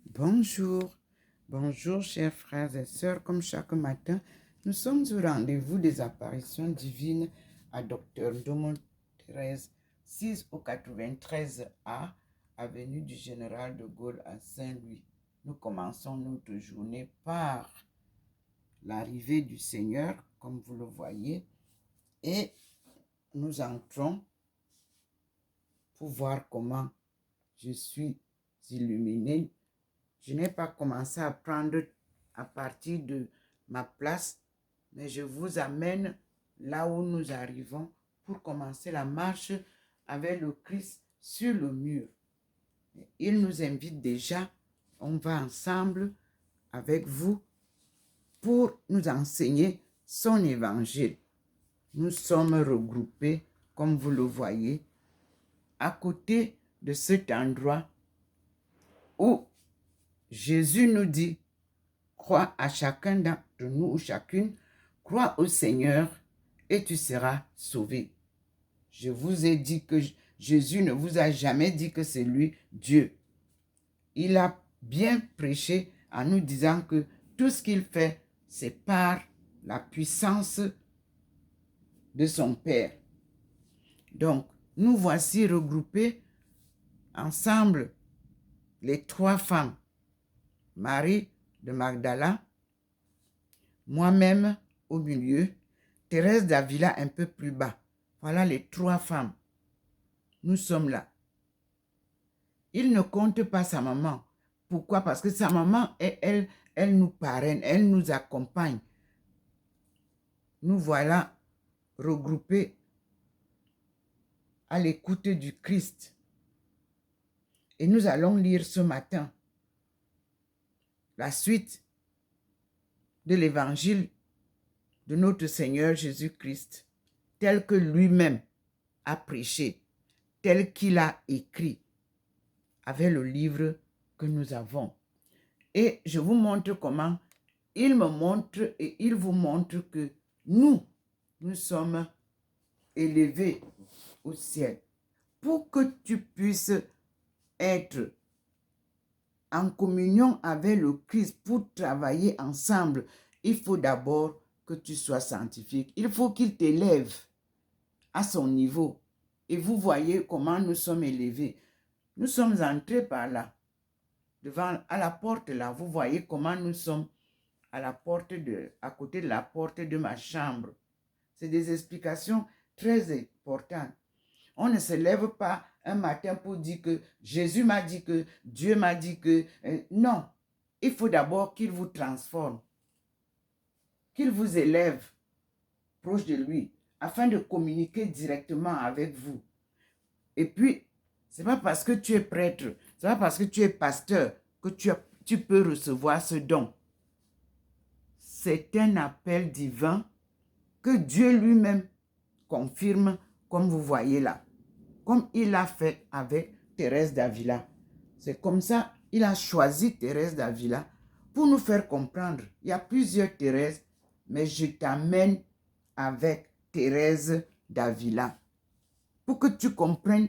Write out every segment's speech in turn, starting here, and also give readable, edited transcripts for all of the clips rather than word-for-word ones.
Bonjour, bonjour chers frères et sœurs, comme chaque matin, nous sommes au rendez-vous des apparitions divines à Dr Ndomo Thérèse, 6 au 93A, avenue du Général de Gaulle à Saint-Louis. Nous commençons notre journée par l'arrivée du Seigneur, comme vous le voyez, et nous entrons pour voir comment je suis illuminé. Je n'ai pas commencé à prendre à partir de ma place, mais je vous amène là où nous arrivons pour commencer la marche avec le Christ sur le mur. Il nous invite déjà, on va ensemble avec vous pour nous enseigner son évangile. Nous sommes regroupés, comme vous le voyez, à côté de cet endroit où Jésus nous dit, crois à chacun d'entre nous ou chacune, crois au Seigneur et tu seras sauvé. Je vous ai dit que Jésus ne vous a jamais dit que c'est lui Dieu. Il a bien prêché en nous disant que tout ce qu'il fait, c'est par la puissance de son Père. Donc, nous voici regroupés ensemble, les trois femmes, Marie de Magdala, moi-même au milieu, Thérèse d'Avila un peu plus bas. Voilà les trois femmes. Nous sommes là. Il ne compte pas sa maman. Pourquoi? Parce que sa maman, elle nous parraine, elle nous accompagne. Nous voilà regroupés à l'écoute du Christ. Et nous allons lire ce matin la suite de l'évangile de notre Seigneur Jésus-Christ, tel que lui-même a prêché, tel qu'il a écrit avec le livre que nous avons. Et je vous montre comment il me montre et il vous montre que nous sommes élevés au ciel. Pour que tu puisses être en communion avec le Christ, pour travailler ensemble, il faut d'abord que tu sois scientifique. Il faut qu'il t'élève à son niveau. Et vous voyez comment nous sommes élevés. Nous sommes entrés par là, à la porte là. Vous voyez comment nous sommes à côté de la porte de ma chambre. C'est des explications très importantes. On ne se lève pas un matin pour dire que Jésus m'a dit que, Dieu m'a dit que. Non, il faut d'abord qu'il vous transforme, qu'il vous élève proche de lui, afin de communiquer directement avec vous. Et puis, ce n'est pas parce que tu es prêtre, ce n'est pas parce que tu es pasteur que tu peux recevoir ce don. C'est un appel divin que Dieu lui-même confirme, comme vous voyez là. Comme il l'a fait avec Thérèse d'Avila. C'est comme ça, il a choisi Thérèse d'Avila pour nous faire comprendre. Il y a plusieurs Thérèse, mais je t'amène avec Thérèse d'Avila pour que tu comprennes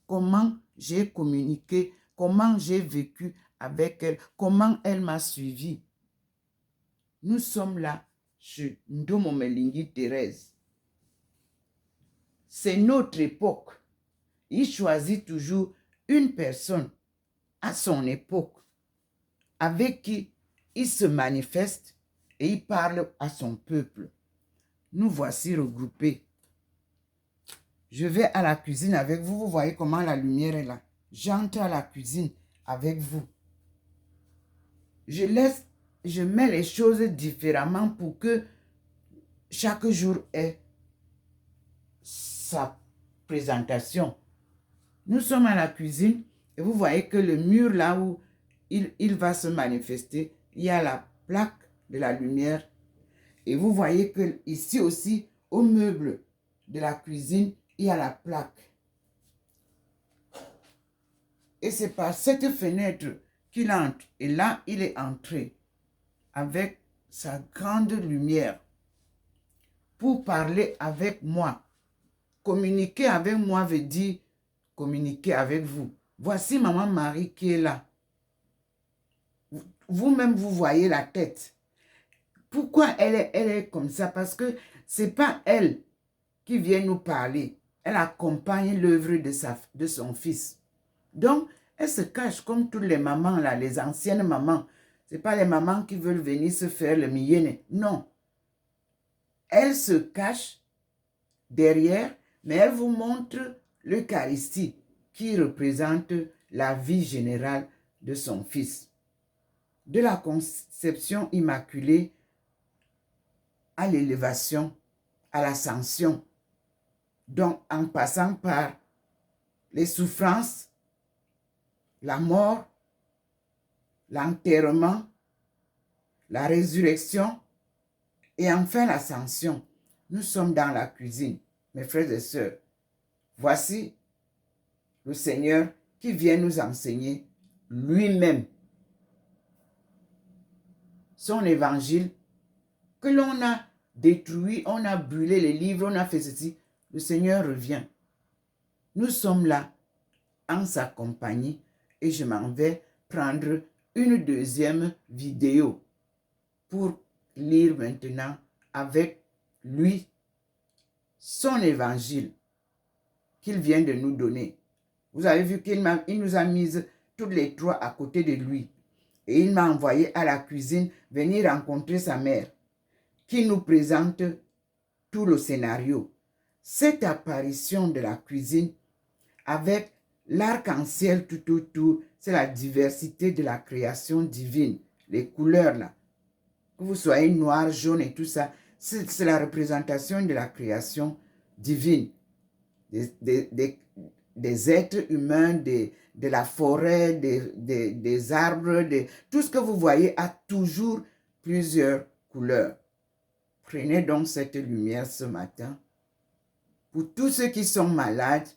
comment j'ai communiqué, comment j'ai vécu avec elle, comment elle m'a suivi. Nous sommes là chez Ndomo Melingi Thérèse. C'est notre époque. Il choisit toujours une personne à son époque avec qui il se manifeste et il parle à son peuple. Nous voici regroupés. Je vais à la cuisine avec vous. Vous voyez comment la lumière est là. J'entre à la cuisine avec vous. Je mets les choses différemment pour que chaque jour ait sa présentation. Nous sommes à la cuisine et vous voyez que le mur là où il va se manifester, il y a la plaque de la lumière. Et vous voyez que ici aussi, au meuble de la cuisine, il y a la plaque. Et c'est par cette fenêtre qu'il entre. Et là, il est entré avec sa grande lumière pour parler avec moi. Communiquer avec moi veut dire communiquer avec vous. Voici Maman Marie qui est là. vous-même, vous voyez la tête. Pourquoi elle est comme ça? Parce que ce n'est pas elle qui vient nous parler. Elle accompagne l'œuvre de son fils. Donc, elle se cache comme toutes les mamans, là, les anciennes mamans. Ce n'est pas les mamans qui veulent venir se faire le mienne. Non. Elle se cache derrière, mais elle vous montre l'Eucharistie qui représente la vie générale de son fils. De la conception immaculée à l'élévation, à l'ascension. Donc, en passant par les souffrances, la mort, l'enterrement, la résurrection et enfin l'ascension. Nous sommes dans la cuisine, mes frères et sœurs. Voici le Seigneur qui vient nous enseigner lui-même son évangile que l'on a détruit, on a brûlé les livres, on a fait ceci. Le Seigneur revient. Nous sommes là en sa compagnie et je m'en vais prendre une deuxième vidéo pour lire maintenant avec lui son évangile qu'il vient de nous donner. Vous avez vu qu'il nous a mises toutes les trois à côté de lui. Et il m'a envoyé à la cuisine venir rencontrer sa mère qui nous présente tout le scénario. Cette apparition de la cuisine avec l'arc-en-ciel tout autour, c'est la diversité de la création divine. Les couleurs là, que vous soyez noir, jaune et tout ça, c'est la représentation de la création divine. Des êtres humains, de la forêt, des arbres, tout ce que vous voyez a toujours plusieurs couleurs. Prenez donc cette lumière ce matin. Pour tous ceux qui sont malades,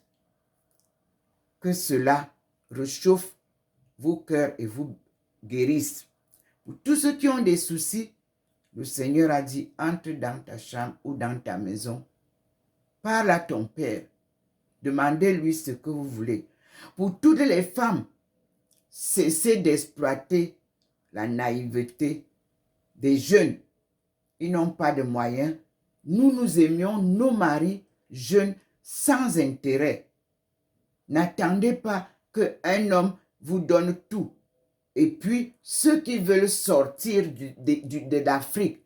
que cela réchauffe vos cœurs et vous guérisse. Pour tous ceux qui ont des soucis, le Seigneur a dit, entre dans ta chambre ou dans ta maison. Parle à ton Père. Demandez-lui ce que vous voulez. Pour toutes les femmes, cessez d'exploiter la naïveté des jeunes. Ils n'ont pas de moyens. Nous aimions nos maris jeunes sans intérêt. N'attendez pas qu'un homme vous donne tout. Et puis, ceux qui veulent sortir de l'Afrique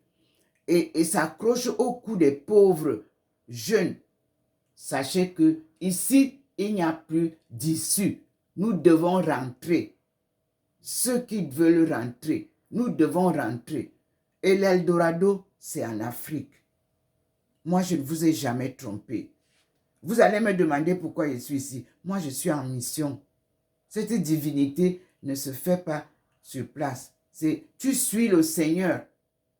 et s'accrochent au cou des pauvres jeunes, sachez que ici, il n'y a plus d'issue. Nous devons rentrer. Ceux qui veulent rentrer, nous devons rentrer. Et l'Eldorado, c'est en Afrique. Moi, je ne vous ai jamais trompé. Vous allez me demander pourquoi je suis ici. Moi, je suis en mission. Cette divinité ne se fait pas sur place. C'est tu suis le Seigneur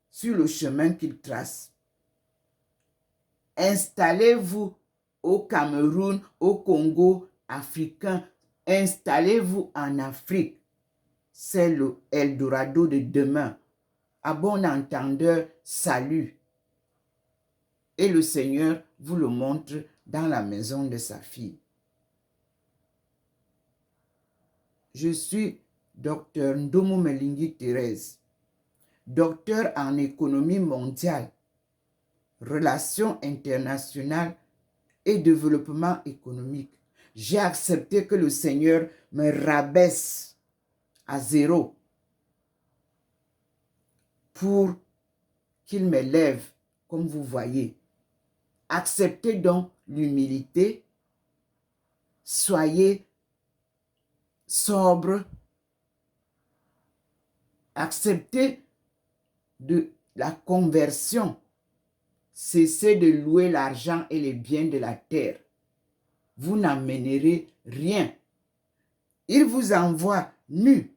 sur le chemin qu'il trace. Installez-vous au Cameroun, au Congo africain. Installez-vous en Afrique. C'est le Eldorado de demain. À bon entendeur, salut. Et le Seigneur vous le montre dans la maison de sa fille. Je suis Dr Ndomo Melingi Thérèse, docteur en économie mondiale, relations internationales et développement économique. J'ai accepté que le Seigneur me rabaisse à zéro pour qu'il m'élève, comme vous voyez. Acceptez donc l'humilité, soyez sobre, acceptez de la conversion, cessez de louer l'argent et les biens de la terre. Vous n'amènerez rien. Il vous envoie nu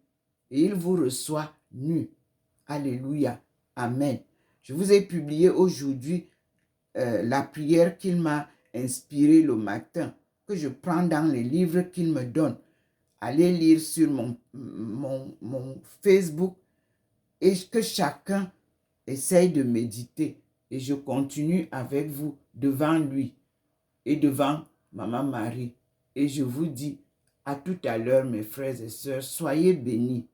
et il vous reçoit nu. Alléluia. Amen. Je vous ai publié aujourd'hui la prière qu'il m'a inspirée le matin, que je prends dans les livres qu'il me donne. Allez lire sur mon Facebook et que chacun essaye de méditer. Et je continue avec vous devant lui et devant Maman Marie. Et je vous dis à tout à l'heure, mes frères et sœurs, soyez bénis.